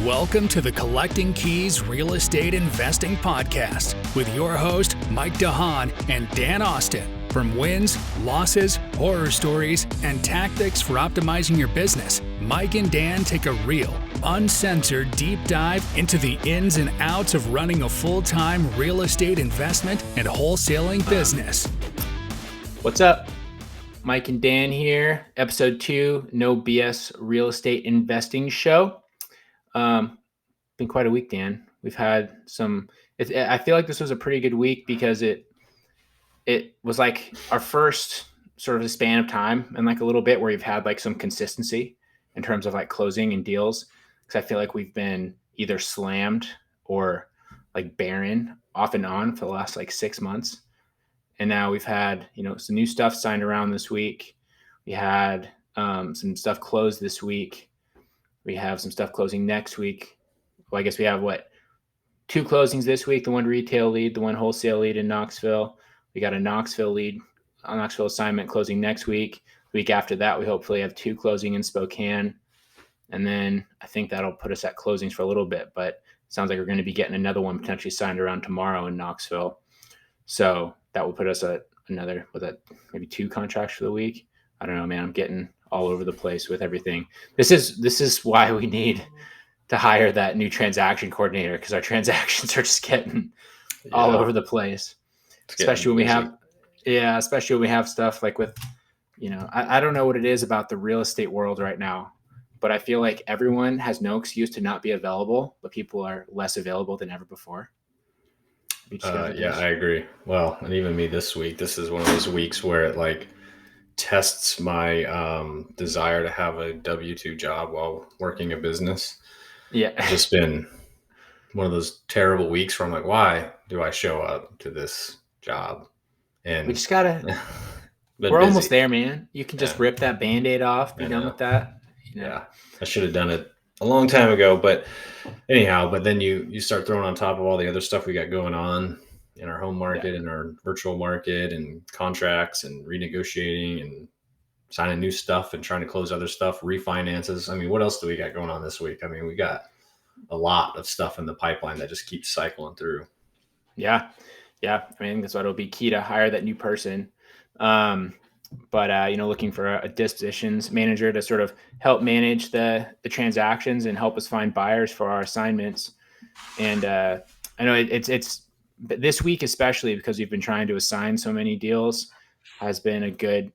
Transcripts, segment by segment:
Welcome to the Collecting Keys Real Estate Investing Podcast with your host, Mike DeHaan and Dan Austin. From wins, losses, horror stories, and tactics for optimizing your business, Mike and Dan take a real, uncensored deep dive into the ins and outs of running a full-time real estate investment and wholesaling business. What's up? Mike and Dan here, episode 2, No BS Real Estate Investing Show. Been quite a week, Dan. We've had some. I feel like this was a pretty good week because it was like our first sort of a span of time and like a little bit where we've had like some consistency in terms of like closing and deals. Because I feel like we've been either slammed or like barren off and on for the last like 6 months. And now we've had, some new stuff signed around this week. We had some stuff closed this week. We have some stuff closing next week. Well, I guess we have 2 closings this week, the one retail lead, the one wholesale lead in Knoxville. We got a Knoxville assignment closing next week. The week after that, we hopefully have 2 closing in Spokane. And then I think that'll put us at closings for a little bit, but it sounds like we're going to be getting another one potentially signed around tomorrow in Knoxville. So that will put us at another, maybe 2 contracts for the week. I don't know, man. I'm getting all over the place with everything. This is why we need to hire that new transaction coordinator, because our transactions are just getting all over the place. Especially when we have stuff like with, I don't know what it is about the real estate world right now, but I feel like everyone has no excuse to not be available, but people are less available than ever before. I agree. Well, and even me this week, this is one of those weeks where it like tests my desire to have a W-2 job while working a business. Yeah. It's just been one of those terrible weeks where I'm like, why do I show up to this job? And we just gotta, we're almost there, man. You can just rip that Band-Aid off, be done with that. Yeah. I should have done it a long time ago, but anyhow, but then you start throwing on top of all the other stuff we got going on in our home market and our virtual market and contracts and renegotiating and signing new stuff and trying to close other stuff, refinances. I mean, what else do we got going on this week? I mean, we got a lot of stuff in the pipeline that just keeps cycling through. Yeah. I mean, that's why it'll be key to hire that new person. But looking for a dispositions manager to sort of help manage the transactions and help us find buyers for our assignments. And I know it's this week, especially because we've been trying to assign so many deals, has been a good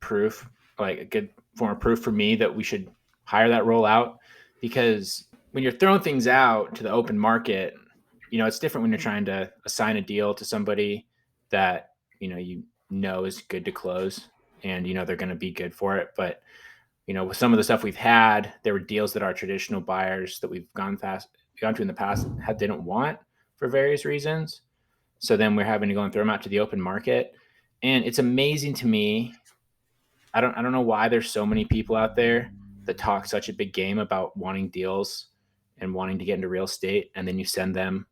proof, like a good form of proof for me that we should hire that role out. Because when you're throwing things out to the open market, it's different when you're trying to assign a deal to somebody that, is good to close and, they're going to be good for it. But, with some of the stuff we've had, there were deals that our traditional buyers that we've gone to in the past didn't want for various reasons. So then we're having to go and throw them out to the open market. And it's amazing to me. I don't know why there's so many people out there that talk such a big game about wanting deals and wanting to get into real estate. And then you send them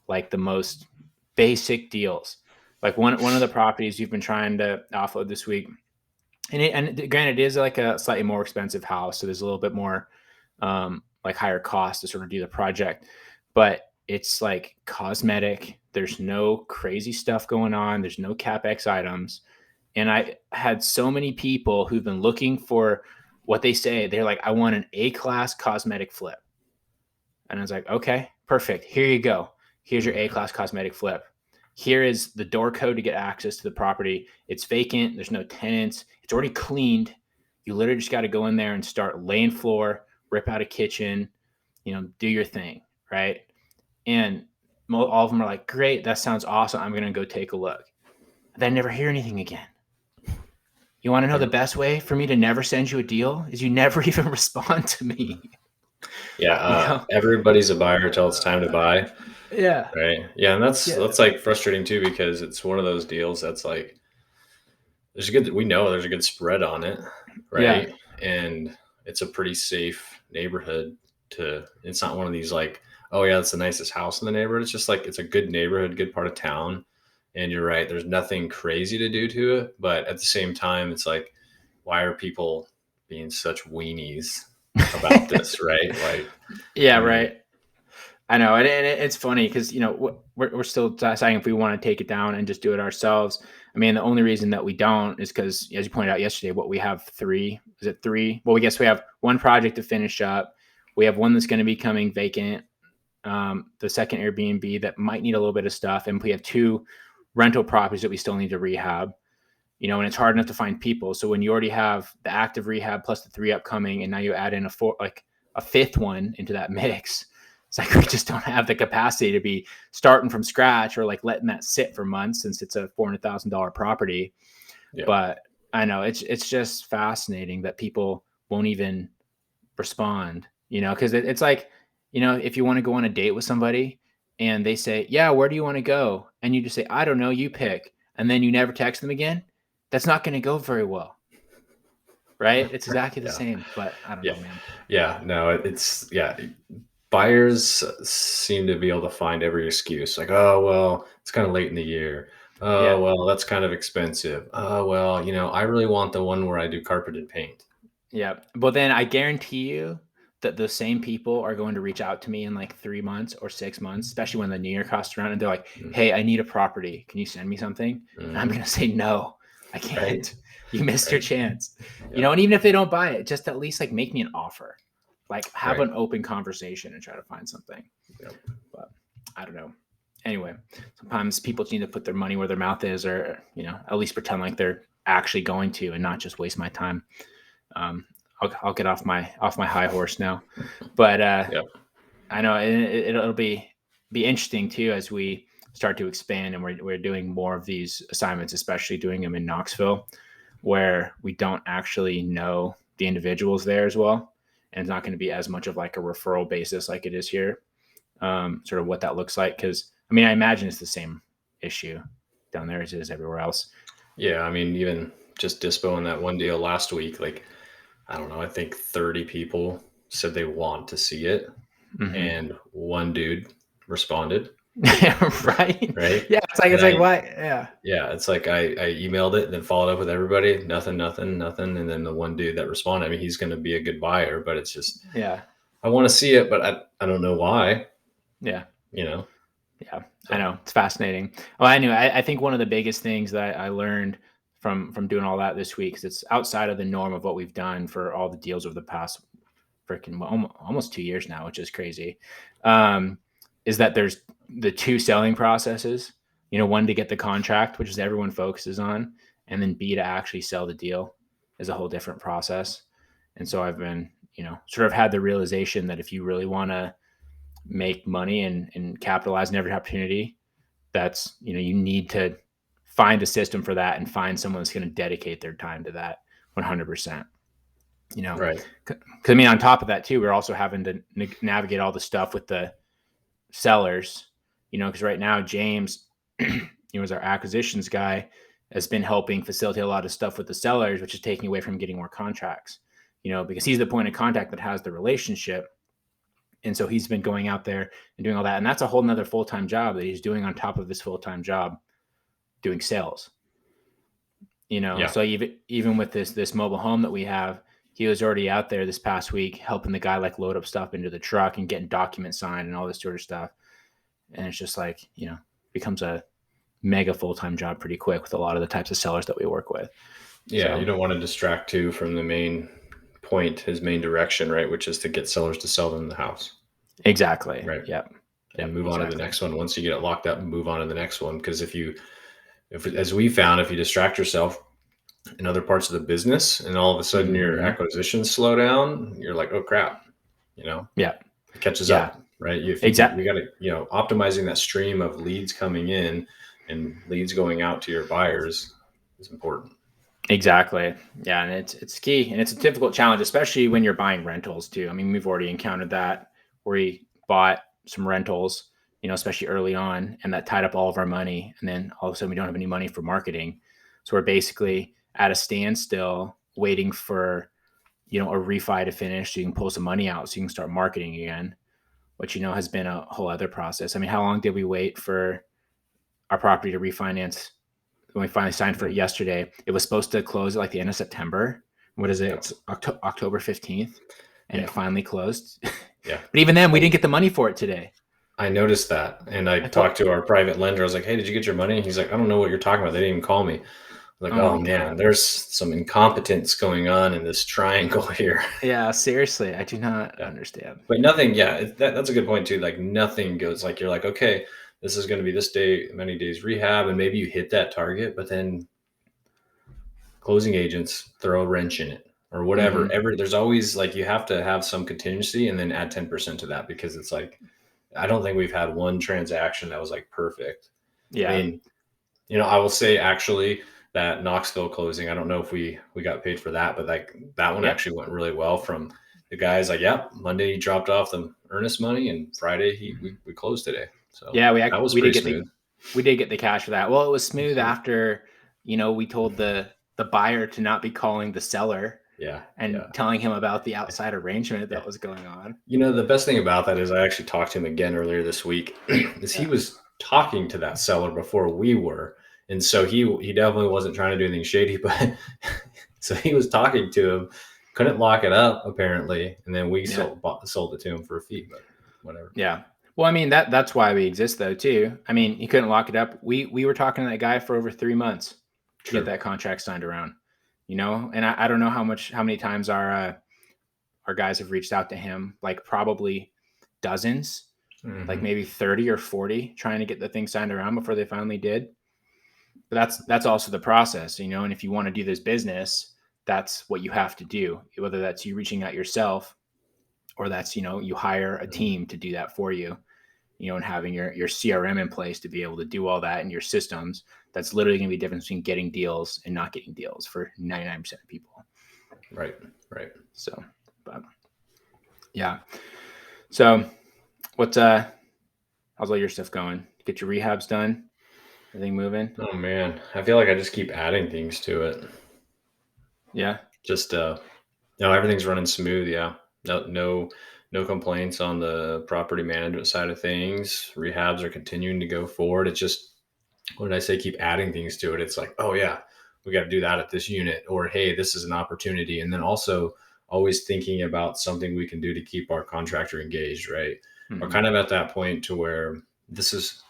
like the most basic deals. Like one of the properties you've been trying to offload this week. And granted, it is like a slightly more expensive house. So there's a little bit more like higher cost to sort of do the project, but it's like cosmetic. There's no crazy stuff going on. There's no CapEx items. And I had so many people who've been looking for what they say. They're like, I want an A-class cosmetic flip. And I was like, okay, perfect. Here you go. Here's your A-class cosmetic flip. Here is the door code to get access to the property. It's vacant. There's no tenants. It's already cleaned. You literally just got to go in there and start laying floor, rip out a kitchen, do your thing, right? And all of them are like, great, that sounds awesome. I'm going to go take a look. Then I never hear anything again. You want to know the best way for me to never send you a deal is you never even respond to me. Yeah. Everybody's a buyer till it's time to buy. Yeah. Right. Yeah. And that's like frustrating too, because it's one of those deals that's like, we know there's a good spread on it. Right. Yeah. And it's a pretty safe neighborhood it's not one of these like, oh yeah, it's the nicest house in the neighborhood. It's just like, it's a good neighborhood, good part of town. And you're right. There's nothing crazy to do to it. But at the same time, it's like, why are people being such weenies about this, right? Like, Yeah, I mean, right. I know, and it's funny because we're still deciding if we want to take it down and just do it ourselves. I mean, the only reason that we don't is because, as you pointed out yesterday, we have three. Is it three? Well, we guess we have one project to finish up. We have one that's going to be coming vacant. The second Airbnb that might need a little bit of stuff, and we have two rental properties that we still need to rehab. And it's hard enough to find people. So when you already have the active rehab plus the three upcoming, and now you add in a fifth one into that mix, it's like we just don't have the capacity to be starting from scratch or like letting that sit for months since it's a $400,000 property. yeah. But I know it's just fascinating that people won't even respond, because it's like, if you want to go on a date with somebody and they say, yeah, where do you want to go? And you just say, I don't know, you pick. And then you never text them again. That's not going to go very well. Right. It's exactly the same, but I don't know, man. Yeah. No, it's buyers seem to be able to find every excuse, like, oh, well, it's kind of late in the year. Oh, well, that's kind of expensive. Oh, well, I really want the one where I do carpet and paint. Yeah. But then I guarantee you that the same people are going to reach out to me in like 3 months or 6 months, especially when the new year comes around, and they're like, hey, I need a property. Can you send me something? And I'm going to say, no, I can't. Right. You missed your chance. And even if they don't buy it, just at least like make me an offer. Like have an open conversation and try to find something. Yep. But I don't know. Anyway, sometimes people need to put their money where their mouth is, or at least pretend like they're actually going to, and not just waste my time. I'll get off my high horse now, but I know it'll be interesting too as we start to expand, and we're doing more of these assignments, especially doing them in Knoxville, where we don't actually know the individuals there as well. And it's not going to be as much of like a referral basis like it is here, sort of what that looks like. Because, I mean, I imagine it's the same issue down there as it is everywhere else. Yeah, I mean, even just Dispo in that one deal last week, like, I don't know, I think 30 people said they want to see it. Mm-hmm. And one dude responded. Right. Yeah. It's like, what? Yeah. Yeah. It's like I emailed it and then followed up with everybody. Nothing. And then the one dude that responded, I mean, he's going to be a good buyer, but it's just, I want to see it, but I don't know why. Yeah. Yeah. So. I know. It's fascinating. Well, I think one of the biggest things that I learned from doing all that this week, because it's outside of the norm of what we've done for all the deals over the past freaking almost 2 years now, which is crazy, is that there's the two selling processes, one to get the contract, which is everyone focuses on, and then B, to actually sell the deal is a whole different process. And so I've been, sort of had the realization that if you really want to make money and capitalize on every opportunity, that's, you need to find a system for that and find someone that's going to dedicate their time to that 100%. Right. Because I mean, on top of that too, we're also having to navigate all the stuff with the sellers, because right now James, as our acquisitions guy, has been helping facilitate a lot of stuff with the sellers, which is taking away from getting more contracts, because he's the point of contact that has the relationship. And so he's been going out there and doing all that. And that's a whole nother full-time job that he's doing on top of his full-time job doing sales, So even with this mobile home that we have, he was already out there this past week helping the guy like load up stuff into the truck and getting documents signed and all this sort of stuff. And it's just like, becomes a mega full-time job pretty quick with a lot of the types of sellers that we work with. Yeah. So, you don't want to distract too from the main point, his main direction, right? Which is to get sellers to sell them the house. Exactly. Right. Yep. And move on to the next one. Once you get it locked up, move on to the next one. Because if as we found, if you distract yourself in other parts of the business and all of a sudden your acquisitions slow down, you're like, oh crap, it catches up, right? Exactly. You got to, optimizing that stream of leads coming in and leads going out to your buyers is important. Exactly. Yeah. And it's key, and it's a difficult challenge, especially when you're buying rentals too. I mean, we've already encountered that where we bought some rentals, especially early on, and that tied up all of our money. And then all of a sudden we don't have any money for marketing. So we're basically at a standstill waiting for, a refi to finish so you can pull some money out so you can start marketing again, which, has been a whole other process. I mean, how long did we wait for our property to refinance? When we finally signed for it yesterday, it was supposed to close at like the end of September. What is it? It's October 15th. and it finally closed. Yeah. But even then, we didn't get the money for it today. I noticed that. And I talked to our private lender. I was like, hey, did you get your money? And he's like, I don't know what you're talking about. They didn't even call me. Like, oh man, there's some incompetence going on in this triangle here. Yeah, seriously. I do not understand. But nothing, that's a good point too. Like nothing goes like, you're like, okay, this is going to be this day, many days rehab. And maybe you hit that target, but then closing agents throw a wrench in it or whatever. There's always like, you have to have some contingency and then add 10% to that, because it's like, I don't think we've had one transaction that was like perfect. Yeah. I mean, I will say actually that Knoxville closing, I don't know if we got paid for that, but like that one actually went really well. From the guys like, Monday he dropped off the earnest money and Friday we closed today. So yeah, we did get smooth. We did get the cash for that. Well, it was smooth after, we told the buyer to not be calling the seller. And telling him about the outside arrangement that was going on. The best thing about that is I actually talked to him again earlier this week. He was talking to that seller before we were. And so he definitely wasn't trying to do anything shady, but so he was talking to him, couldn't lock it up apparently. And then we sold it to him for a fee, but whatever. Yeah. Well, I mean, that's why we exist though too. I mean, he couldn't lock it up. We were talking to that guy for over 3 months to get that contract signed around. And I don't know how many times our guys have reached out to him, like probably dozens, like maybe 30 or 40, trying to get the thing signed around before they finally did. But that's also the process, and if you want to do this business, that's what you have to do, whether that's you reaching out yourself or that's, you hire a team to do that for you, and having your CRM in place to be able to do all that in your systems. That's literally going to be the difference between getting deals and not getting deals for 99% of people. Right. So, but yeah. So how's all your stuff going? Get your rehabs done? Everything moving? Oh man, I feel like I just keep adding things to it. Yeah. Just everything's running smooth. Yeah. No complaints on the property management side of things. Rehabs are continuing to go forward. It's just, what did I say? Keep adding things to it. It's like, oh yeah, we got to do that at this unit, or hey, this is an opportunity. And then also always thinking about something we can do to keep our contractor engaged, right? We're kind of at that point to where this is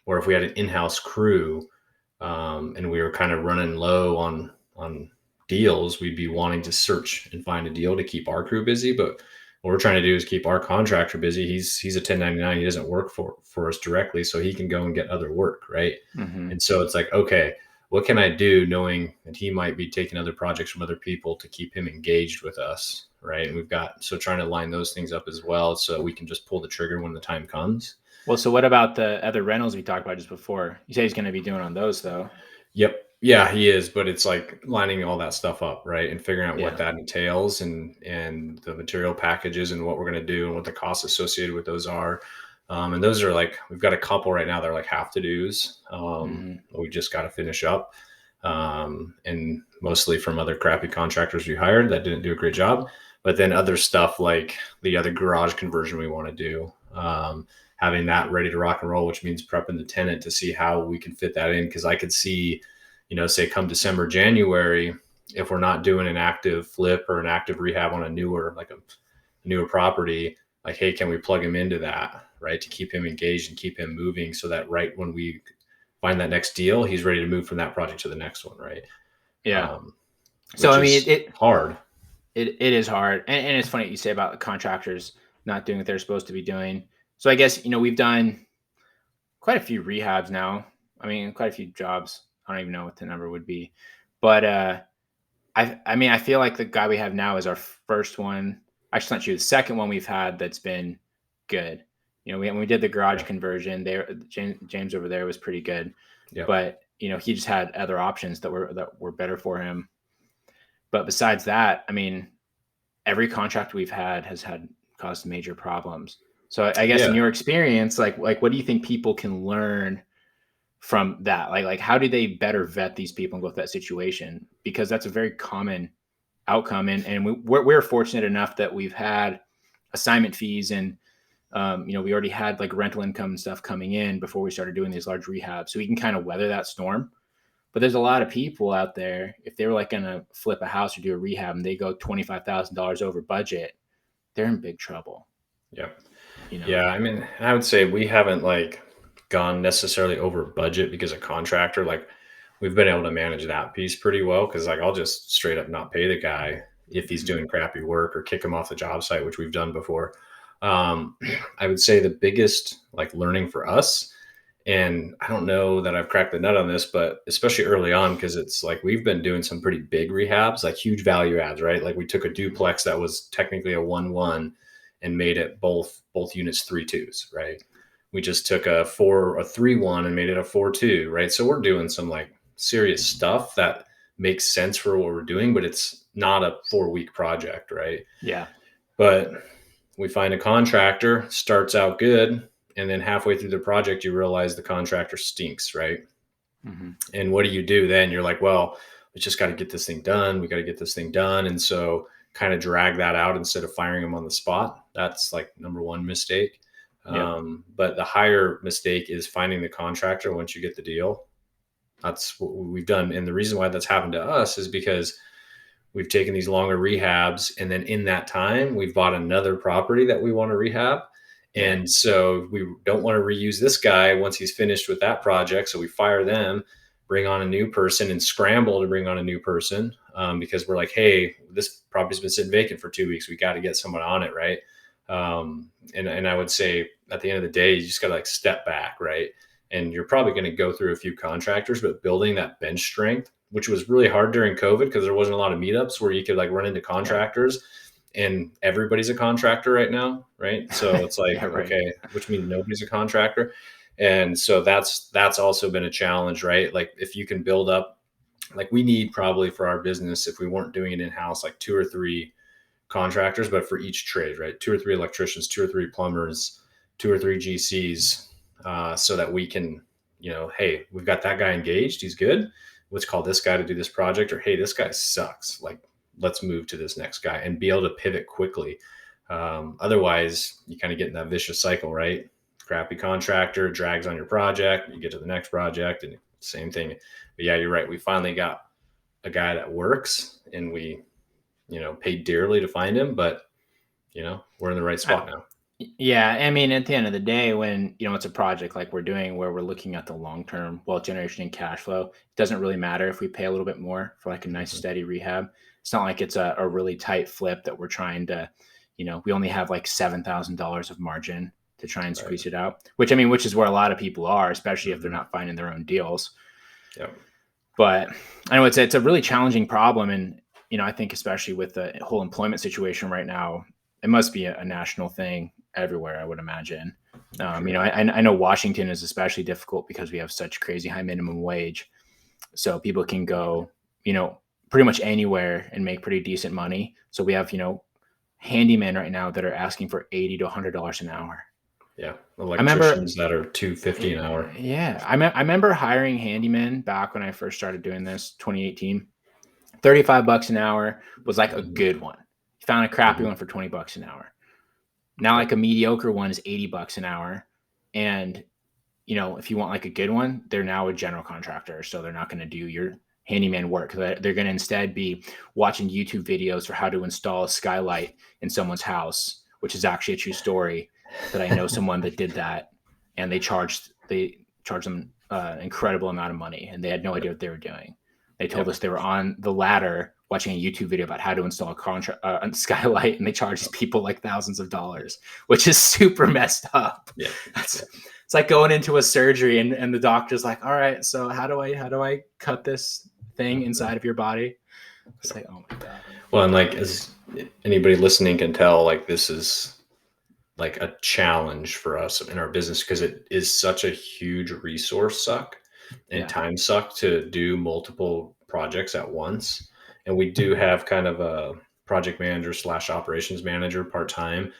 where if we had an in-house crew and we were kind of running low on deals, we'd be wanting to search and find a deal to keep our crew busy. But what we're trying to do is keep our contractor busy. He's a 1099. He doesn't work for us directly, so he can go and get other work, right? And so it's like, okay, what can I do knowing that he might be taking other projects from other people to keep him engaged with us, right? And trying to line those things up as well so we can just pull the trigger when the time comes. Well, so what about the other rentals we talked about just before? You say he's going to be doing on those though. Yep. Yeah, he is, but it's like lining all that stuff up, right? And figuring out what that entails and the material packages and what we're going to do and what the costs associated with those are. And those are like, we've got a couple right now that are like have to do's. We just got to finish up. And mostly from other crappy contractors we hired that didn't do a great job. But then other stuff like the other garage conversion we want to do, having that ready to rock and roll, which means prepping the tenant to see how we can fit that in. Because I could see, say come December, January, if we're not doing an active flip or an active rehab on a newer property, like, hey, can we plug him into that, right? To keep him engaged and keep him moving so that right when we find that next deal, he's ready to move from that project to the next one, right? Yeah. So, I mean, it's hard. It is hard. And it's funny what you say about the contractors not doing what they're supposed to be doing. So I guess, we've done quite a few rehabs now. I mean, quite a few jobs. I don't even know what the number would be. But I feel like the guy we have now is our first one. Actually, not true. The second one we've had that's been good. When we did the garage conversion, James over there was pretty good. Yeah. But, he just had other options that were better for him. But besides that, I mean, every contract we've had has caused major problems. So I guess in your experience, like what do you think people can learn from that? Like how do they better vet these people and go through that situation? Because that's a very common outcome. And we're fortunate enough that we've had assignment fees and, we already had like rental income and stuff coming in before we started doing these large rehabs. So we can kind of weather that storm. But there's a lot of people out there, if they were like going to flip a house or do a rehab and they go $25,000 over budget, they're in big trouble. Yeah. You know? Yeah. I mean, I would say we haven't like gone necessarily over budget because of contractor. Like we've been able to manage that piece pretty well. Cause like I'll just straight up not pay the guy if he's doing crappy work or kick him off the job site, which we've done before. I would say the biggest like learning for us, and I don't know that I've cracked the nut on this, but especially early on, because it's like we've been doing some pretty big rehabs, like huge value adds, right? Like we took a duplex that was technically a 1-1 and made it both units 3-2s, right? We just took a 3-1 and made it a 4-2, right? So we're doing some like serious stuff that makes sense for what we're doing, but it's not a 4-week project, right? Yeah. But we find a contractor, starts out good, and then halfway through the project, you realize the contractor stinks, right? Mm-hmm. And what do you do then? You're like, well, we just got to get this thing done. We got to get this thing done. And so kind of drag that out instead of firing them on the spot. That's like number one mistake. Yep. But the higher mistake is finding the contractor once you get the deal. That's what we've done. And the reason why that's happened to us is because we've taken these longer rehabs. And then in that time, we've bought another property that we want to rehab. And so we don't want to reuse this guy once he's finished with that project. So we fire them, bring on a new person, and scramble to bring on a new person because we're like, hey, this property's been sitting vacant for 2 weeks. We got to get someone on it, right? And I would say at the end of the day, you just got to like step back, right? And you're probably going to go through a few contractors, but building that bench strength, which was really hard during COVID because there wasn't a lot of meetups where you could like run into contractors. And everybody's a contractor right now, right? So it's like, right. Okay, which means nobody's a contractor. And so that's also been a challenge, right? Like if you can build up, like we need probably for our business, if we weren't doing it in-house, like 2 or 3 contractors, but for each trade, right? 2 or 3 electricians, 2 or 3 plumbers, 2 or 3 GCs, so that we can, hey, we've got that guy engaged. He's good. Let's call this guy to do this project, or, hey, this guy sucks. Like, let's move to this next guy and be able to pivot quickly. Otherwise you kind of get in that vicious cycle, right? Crappy contractor drags on your project, you get to the next project and same thing. But yeah, you're right. We finally got a guy that works and we, paid dearly to find him, but we're in the right spot now. Yeah. I mean, at the end of the day, when, it's a project like we're doing where we're looking at the long-term wealth generation and cash flow, it doesn't really matter if we pay a little bit more for like a nice steady rehab. It's not like it's a really tight flip that we're trying to, we only have like $7,000 of margin to try and squeeze it out, which is where a lot of people are, especially if they're not finding their own deals. Yeah. But I know it's a really challenging problem. And, I think especially with the whole employment situation right now, it must be a national thing everywhere, I would imagine. I know Washington is especially difficult because we have such crazy high minimum wage. So people can go, pretty much anywhere and make pretty decent money. So we have, handymen right now that are asking for $80 to $100 an hour. Yeah. Electricians that are $250 an hour. Yeah. I remember hiring handymen back when I first started doing this, 2018, $35 an hour was like a good one. You found a crappy one for $20 an hour. Now, like a mediocre one is $80 an hour. And, if you want like a good one, they're now a general contractor. So they're not going to do your handyman work. They're going to instead be watching YouTube videos for how to install a skylight in someone's house, which is actually a true story that I know someone that did that, and they charged them an incredible amount of money, and they had no idea what they were doing. They told us they were on the ladder watching a YouTube video about how to install a skylight, and they charged people like thousands of dollars, which is super messed up. Yeah. It's like going into a surgery and the doctor's like, all right, so how do I cut this thing inside of your body? It's like, oh my God. Well, and like, as anybody listening can tell, like this is like a challenge for us in our business because it is such a huge resource suck and time suck to do multiple projects at once. And we do have kind of a project manager / operations manager part-time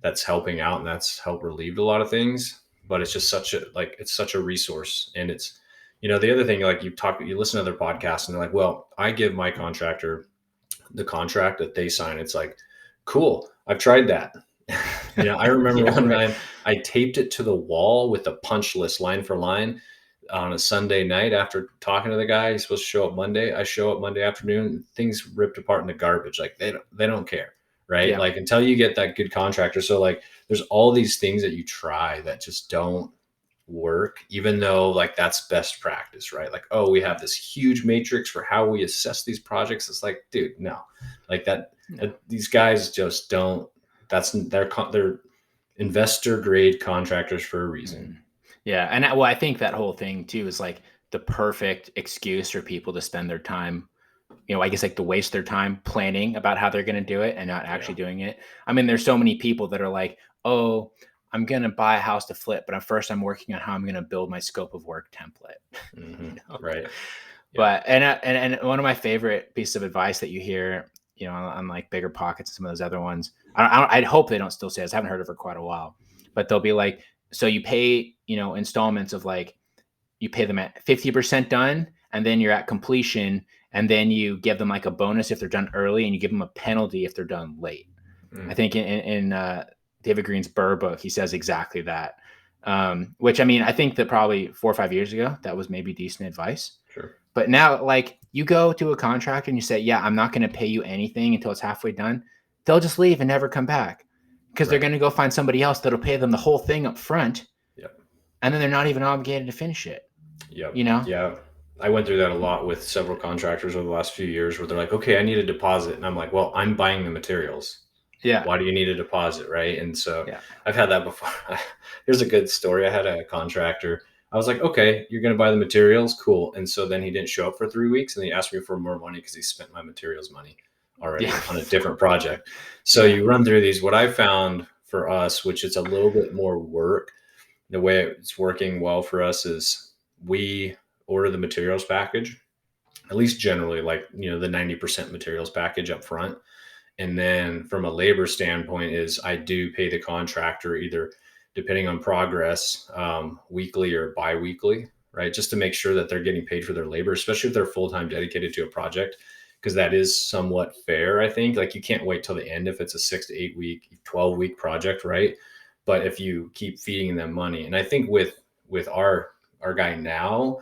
that's helping out, and that's helped relieve a lot of things. But it's just such a resource. And it's, the other thing, like you listen to other podcasts and they're like, well, I give my contractor the contract that they sign. It's like, cool. I've tried that. I remember one time I taped it to the wall with a punch list line for line. on a Sunday night after talking to the guy. He's supposed to show up Monday. I show up Monday afternoon, things ripped apart in the garbage. Like they don't care. Right. Yeah. Like until you get that good contractor. So like there's all these things that you try that just don't work, even though like that's best practice, right? Like, oh, we have this huge matrix for how we assess these projects. It's like, dude, no, like these guys just don't, they're investor grade contractors for a reason. Yeah. And well, I think that whole thing too is like the perfect excuse for people to spend their time, I guess like to waste their time planning about how they're going to do it and not actually doing it. I mean, there's so many people that are like, oh, I'm going to buy a house to flip, but first I'm working on how I'm going to build my scope of work template. Right. But, and one of my favorite pieces of advice that you hear, on like Bigger Pockets and some of those other ones, I hope they don't still say this. I haven't heard it for quite a while, but they'll be like, so you pay, installments of like, you pay them at 50% done, and then you're at completion, and then you give them like a bonus if they're done early, and you give them a penalty if they're done late. I think in David Green's Burr book, he says exactly that. Which, I mean, I think that probably 4 or 5 years ago, that was maybe decent advice. Sure. But now, like, you go to a contractor and you say, yeah, I'm not going to pay you anything until it's halfway done. They'll just leave and never come back because they're going to go find somebody else that'll pay them the whole thing up front. Yep. And then they're not even obligated to finish it. Yep. Yeah. I went through that a lot with several contractors over the last few years where they're like, okay, I need a deposit. And I'm like, well, I'm buying the materials. Yeah. Why do you need a deposit? Right. And so I've had that before. Here's a good story. I had a contractor. I was like, okay, you're going to buy the materials. Cool. And so then he didn't show up for 3 weeks and he asked me for more money because he spent my materials money already on a different project. So you run through these. What I found for us, which is a little bit more work, the way it's working well for us is we order the materials package, at least generally like, the 90% materials package up front. And then from a labor standpoint is I do pay the contractor either depending on progress, weekly or bi-weekly, right? Just to make sure that they're getting paid for their labor, especially if they're full-time dedicated to a project, because that is somewhat fair, I think. Like you can't wait till the end if it's a 6 to 8 week, 12-week project, right? But if you keep feeding them money, and I think with our guy now,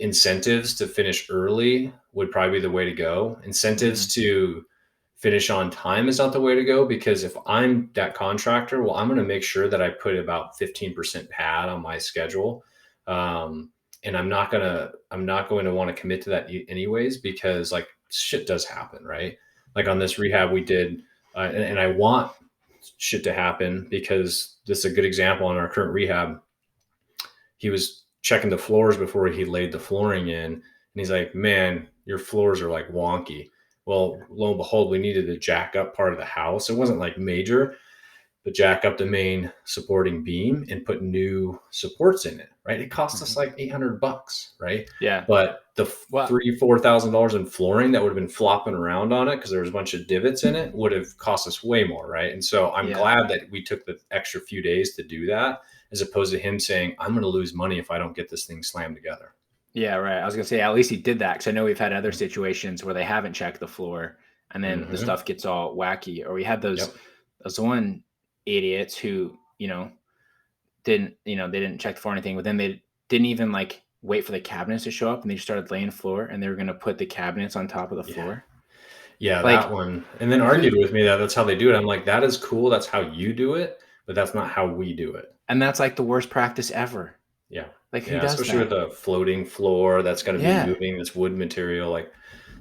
incentives to finish early would probably be the way to go. Incentives to finish on time is not the way to go, because if I'm that contractor, well, I'm going to make sure that I put about 15% pad on my schedule. And I'm not going to want to commit to that anyways, because like shit does happen, right? Like on this rehab we did, and I want shit to happen because this is a good example on our current rehab. He was checking the floors before he laid the flooring in. And he's like, man, your floors are like wonky. Well, lo and behold, we needed to jack up part of the house. It wasn't like major, but jack up the main supporting beam and put new supports in it, right? It cost us like $800, right? Yeah. But the $3,000-$4,000 in flooring that would have been flopping around on it because there was a bunch of divots in it would have cost us way more, right? And so I'm glad that we took the extra few days to do that, as opposed to him saying, I'm going to lose money if I don't get this thing slammed together. Yeah, right. I was going to say, at least he did that, because I know we've had other situations where they haven't checked the floor and then the stuff gets all wacky. Or we had those one idiots who, they didn't check for anything, but then they didn't even like wait for the cabinets to show up, and they just started laying floor, and they were going to put the cabinets on top of the floor. Yeah, like, that one. And then argued with me that that's how they do it. I'm like, that is cool. That's how you do it, but that's not how we do it. And that's like the worst practice ever. Yeah. Like who does especially that? with a floating floor that's going to be moving, this wood material. Like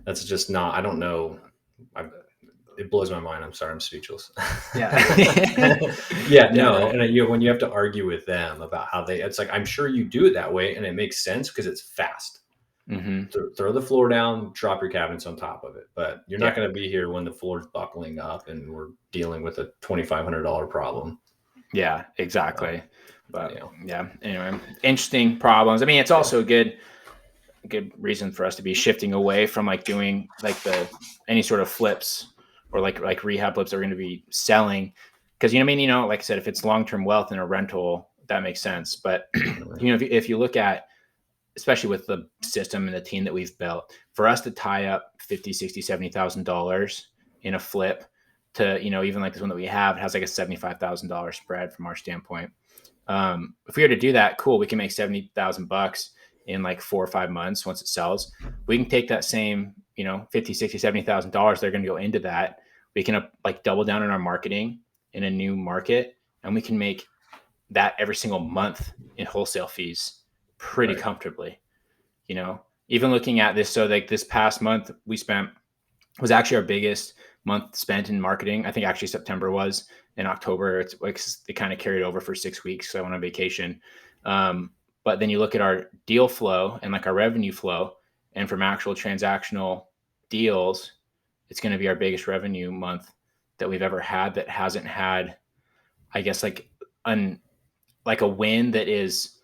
that's just not, I don't know. It blows my mind. I'm sorry. I'm speechless. Yeah. No. And when you have to argue with them about how it's like, I'm sure you do it that way and it makes sense because it's fast. Throw the floor down, drop your cabinets on top of it. But you're not going to be here when the floor's buckling up and we're dealing with a $2,500 problem. Yeah, exactly. But anyway, interesting problems. I mean, it's also a good reason for us to be shifting away from like doing like any sort of flips or like rehab flips that we're going to be selling. Because, like I said, if it's long-term wealth in a rental, that makes sense. But, if you look at, especially with the system and the team that we've built, for us to tie up $50,000, $60,000, $70,000 in a flip to, even like this one that we have, it has like a $75,000 spread from our standpoint. If we were to do that, cool, we can make $70,000. in like 4 or 5 months once it sells. We can take that same, you know, $50, $60, $70,000 they're going to go into that. We can like double down on our marketing in a new market, and we can make that every single month in wholesale fees pretty comfortably, you know, even looking at this. So like this past month was actually our biggest month spent in marketing. I think actually September was. In October, it's like it kind of carried over for 6 weeks. So I went on vacation. But then you look at our deal flow and like our revenue flow, and from actual transactional deals, it's going to be our biggest revenue month that we've ever had that hasn't had, I guess, like a win that is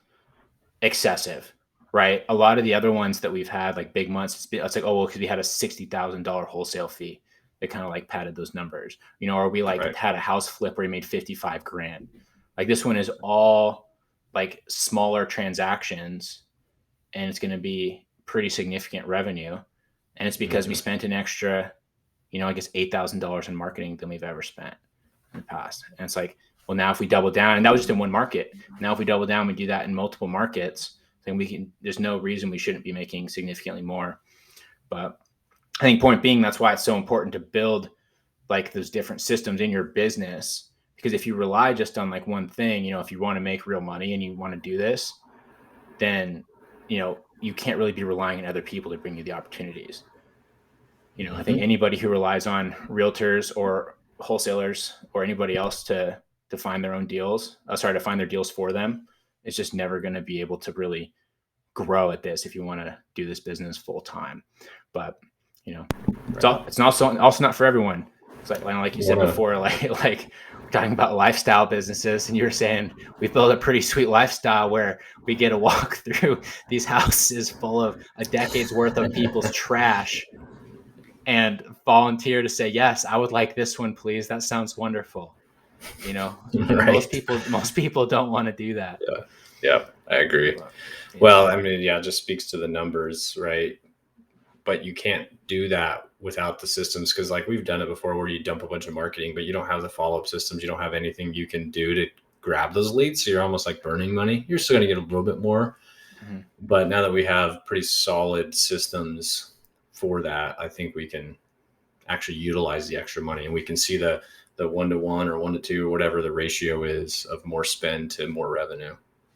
excessive, right? A lot of the other ones that we've had, like big months, it's like, oh, well, because we had a $60,000 wholesale fee that kind of like padded those numbers, you know, or we like had a house flip where we made 55 grand. Like this one is all like smaller transactions, and it's going to be pretty significant revenue. And it's because we spent an extra, you know, I guess $8,000 in marketing than we've ever spent in the past. And it's like, well, now if we double down, and that was just in one market. Now, if we double down, we do that in multiple markets, then there's no reason we shouldn't be making significantly more. But I think point being, that's why it's so important to build like those different systems in your business, because if you rely just on like one thing, you know, if you want to make real money and you want to do this, then, you know, you can't really be relying on other people to bring you the opportunities. You know, I think anybody who relies on realtors or wholesalers or anybody else to find their own deals, to find their deals for them, is just never going to be able to really grow at this if you want to do this business full time. But, you know, it's also not for everyone. It's like you said before, like we're talking about lifestyle businesses, and you were saying we built a pretty sweet lifestyle where we get to walk through these houses full of a decade's worth of people's trash and volunteer to say, yes, I would like this one, please. That sounds wonderful. You know, most people don't want to do that. Yeah, I agree. Well, I mean, it just speaks to the numbers, right? But you can't do that without the systems, because like we've done it before where you dump a bunch of marketing, but you don't have the follow-up systems. You don't have anything you can do to grab those leads. So you're almost like burning money. You're still going to get a little bit more. But now that we have pretty solid systems for that, I think we can actually utilize the extra money, and we can see the 1-to-1 or 1-to-2 or whatever the ratio is of more spend to more revenue.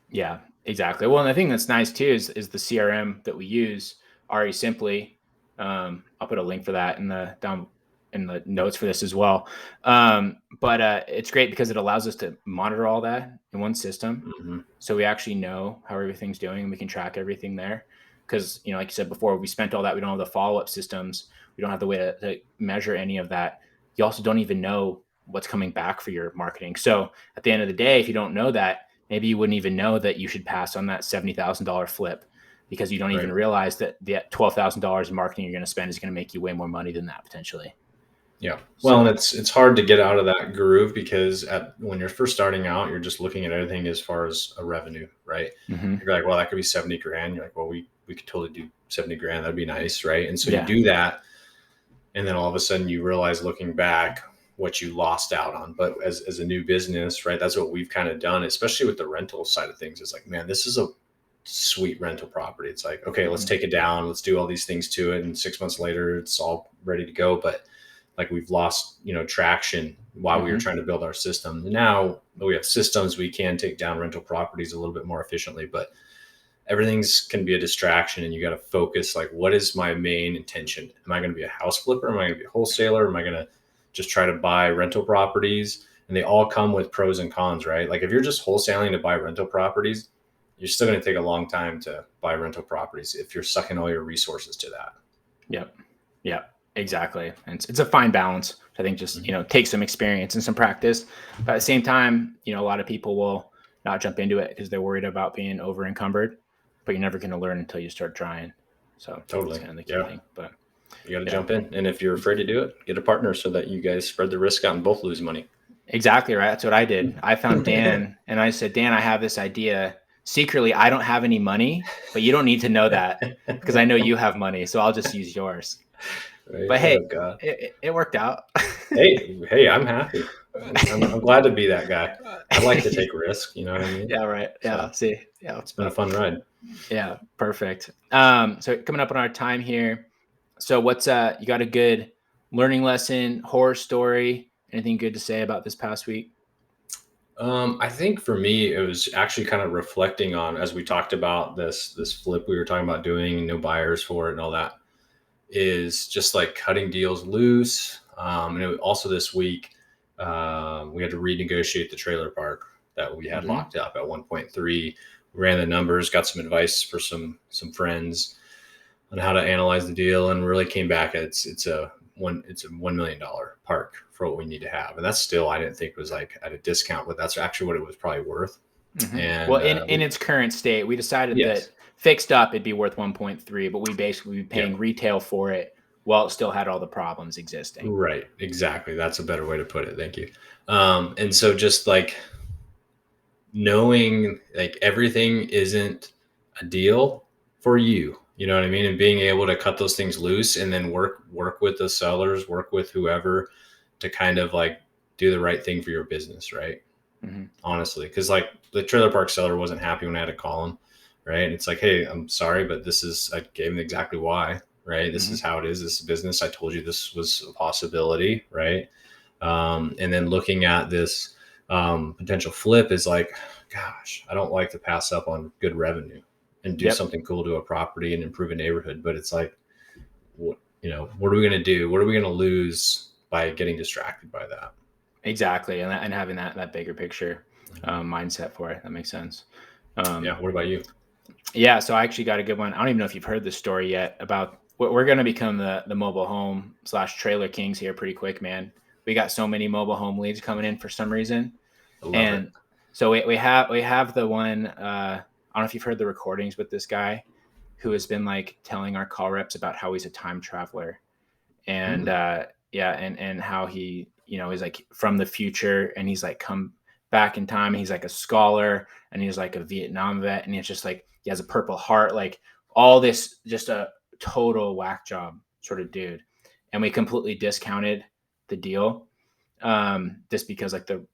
Yeah, exactly. Well, and the thing that's nice too is the CRM that we use, RE Simply. I'll put a link for that down in the notes for this as well. But it's great because it allows us to monitor all that in one system. So we actually know how everything's doing, and we can track everything there. Because, you know, like you said before, we spent all that. We don't have the follow-up systems. We don't have the way to measure any of that. You also don't even know what's coming back for your marketing. So at the end of the day, if you don't know that, maybe you wouldn't even know that you should pass on that $70,000 flip, because you don't even realize that the $12,000 in marketing you're going to spend is going to make you way more money than that potentially. Yeah. Well, and it's hard to get out of that groove, because when you're first starting out, you're just looking at everything as far as a revenue, right? You're like, well, that could be 70 grand. You're like, well, we could totally do 70 grand. That'd be nice. Right. And so you do that. And then all of a sudden you realize, looking back, what you lost out on. But as a new business, right, that's what we've kind of done, especially with the rental side of things. It's like, man, this is a sweet rental property. It's like, okay, let's take it down. Let's do all these things to it. And 6 months later, it's all ready to go. But like we've lost, traction while we were trying to build our system. Now that we have systems, we can take down rental properties a little bit more efficiently, but everything's can be a distraction, and you got to focus. Like, what is my main intention? Am I going to be a house flipper? Am I going to be a wholesaler? Am I going to just try to buy rental properties? And they all come with pros and cons, right? Like if you're just wholesaling to buy rental properties, you're still going to take a long time to buy rental properties if you're sucking all your resources to that. Yep, exactly. And it's a fine balance. I think just, take some experience and some practice. But at the same time, a lot of people will not jump into it because they're worried about being over encumbered, but you're never going to learn until you start trying. So totally. That's kind of the key thing. But you got to jump in. And if you're afraid to do it, get a partner so that you guys spread the risk out and both lose money. Exactly right. That's what I did. I found Dan and I said, Dan, I have this idea. Secretly, I don't have any money, but you don't need to know that because I know you have money. So I'll just use yours. Right. But hey, it worked out. hey, I'm happy. I'm glad to be that guy. I like to take risk. You know what I mean? Yeah, right. Yeah. So, See, yeah, it's been a fun ride. Yeah, perfect. So coming up on our time here. So what's you got a good learning lesson, horror story, anything good to say about this past week? I think for me, it was actually kind of reflecting on, as we talked about this flip we were talking about doing, no buyers for it and all that, is just like cutting deals loose. And also this week, we had to renegotiate the trailer park that we had locked up at 1.3. We ran the numbers, got some advice for some friends on how to analyze the deal, and really came back. It's a $1 million park for what we need to have, and that's still, I didn't think was like at a discount, but that's actually what it was probably worth. And well, in its current state, we decided that fixed up it'd be worth 1.3, but we basically be paying retail for it while it still had all the problems existing. Right, exactly. That's a better way to put it. Thank you. And so just like knowing like everything isn't a deal for you, you know what I mean? And being able to cut those things loose and then work with the sellers, work with whoever to kind of like do the right thing for your business, right? Honestly, because like the trailer park seller wasn't happy when I had to call him, right? It's like, hey, I'm sorry, but I gave him exactly why, right? This is how it is. This is business. I told you this was a possibility, right? And then looking at this potential flip is like, gosh, I don't like to pass up on good revenue and do something cool to a property and improve a neighborhood. But it's like, what are we going to do? What are we going to lose by getting distracted by that? Exactly. And having that bigger picture mindset for it. That makes sense. Yeah. What about you? Yeah. So I actually got a good one. I don't even know if you've heard this story yet about we're going to become the mobile home / trailer kings here pretty quick, man. We got so many mobile home leads coming in for some reason. And so we have the one, I don't know if you've heard the recordings with this guy who has been like telling our call reps about how he's a time traveler and and how he, is like from the future and he's like come back in time. And he's like a scholar and he's like a Vietnam vet. And it's just like, he has a Purple Heart, like all this, just a total whack job sort of dude. And we completely discounted the deal just because like the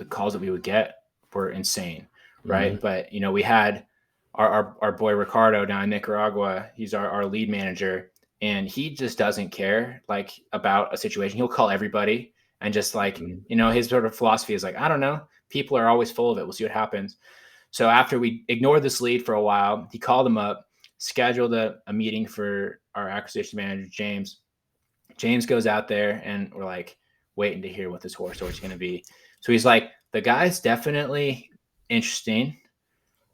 calls that we would get were insane. Right. But, we had our boy Ricardo down in Nicaragua. He's our lead manager. And he just doesn't care like about a situation. He'll call everybody and just like, his sort of philosophy is like, I don't know, people are always full of it. We'll see what happens. So after we ignored this lead for a while, he called him up, scheduled a meeting for our acquisition manager, James. James goes out there and we're like waiting to hear what this horror story is going to be. So he's like, the guy's definitely interesting,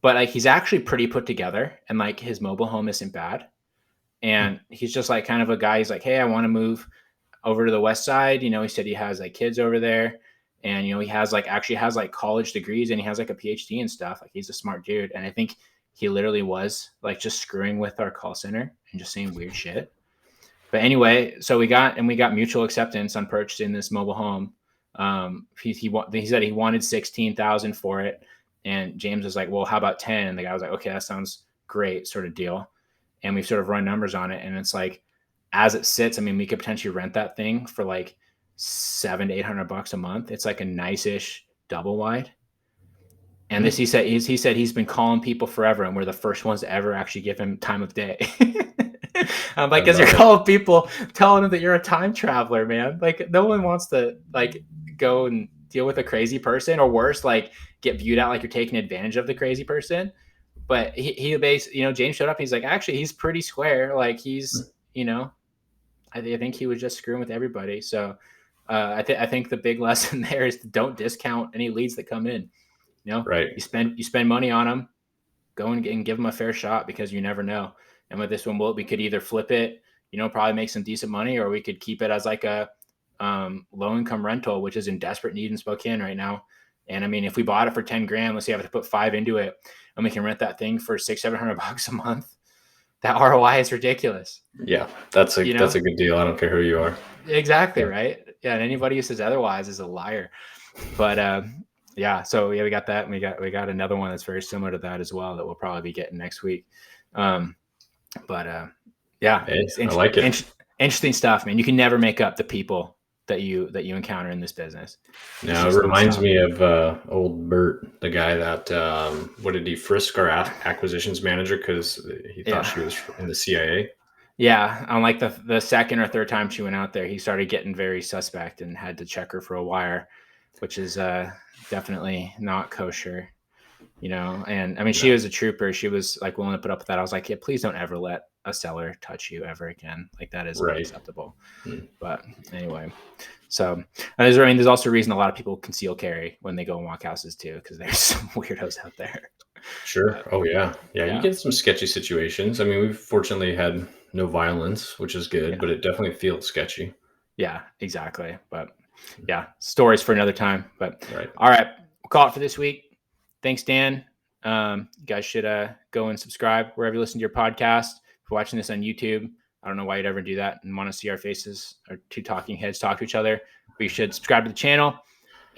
but like, he's actually pretty put together and like his mobile home isn't bad. And he's just like kind of a guy. He's like, hey, I want to move over to the West Side. He said he has like kids over there and, he has like actually has like college degrees and he has like a PhD and stuff. Like he's a smart dude. And I think he literally was like just screwing with our call center and just saying weird shit. But anyway, so we got mutual acceptance on purchasing this mobile home. He said he wanted 16,000 for it. And James was like, well, how about 10? And the guy was like, okay, that sounds great, sort of deal. And we've sort of run numbers on it. And it's like, as it sits, I mean, we could potentially rent that thing for like $700 to $800 a month. It's like a nice-ish double wide. And this, he said he's been calling people forever. And we're the first ones to ever actually give him time of day. I'm like, because you're calling people, telling them that you're a time traveler, man. Like no one wants to like go and deal with a crazy person, or worse, like get viewed out like you're taking advantage of the crazy person. But he basically, James showed up. He's like, actually, he's pretty square. Like he's, I think he was just screwing with everybody. So I think the big lesson there is don't discount any leads that come in. Right. You spend money on them, go and give them a fair shot because you never know. And with this one, we could either flip it, probably make some decent money, or we could keep it as like a low income rental, which is in desperate need in Spokane right now. And I mean, if we bought it for 10 grand, let's say I have to put 5 into it and we can rent that thing for $600-700 a month. That ROI is ridiculous. Yeah. That's a good deal. I don't care who you are. Exactly. Yeah. Right. Yeah. And anybody who says otherwise is a liar. But yeah, so yeah, we got that. And we got another one that's very similar to that as well that we'll probably be getting next week. Yeah, hey, I like it. Interesting stuff, man. You can never make up the people that you encounter in this business. Now it reminds me of old Bert, the guy that what did he frisk our acquisitions manager because he thought she was in the CIA. Yeah, on like the second or third time she went out there, he started getting very suspect and had to check her for a wire, which is definitely not kosher, And I mean, she was a trooper. She was like willing to put up with that. I was like, yeah, please don't ever let a seller touch you ever again. Like that is unacceptable. But anyway, so there's also a reason a lot of people conceal carry when they go and walk houses too, because there's some weirdos out there. Sure. You get some sketchy situations. I mean, we've fortunately had no violence, which is good, but it definitely feels sketchy. Yeah, exactly. But yeah, stories for another time. But all right, we'll call it for this week. Thanks, Dan. You guys should go and subscribe wherever you listen to your podcast. If you're watching this on YouTube, I don't know why you'd ever do that and want to see our faces, our two talking heads talk to each other. But you should subscribe to the channel.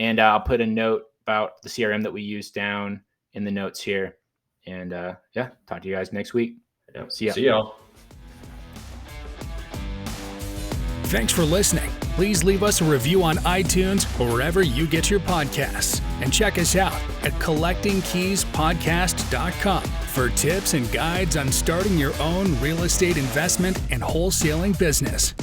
And I'll put a note about the CRM that we use down in the notes here. And talk to you guys next week. Yep. See y'all. Thanks for listening. Please leave us a review on iTunes or wherever you get your podcasts. And check us out at collectingkeyspodcast.com for tips and guides on starting your own real estate investment and wholesaling business.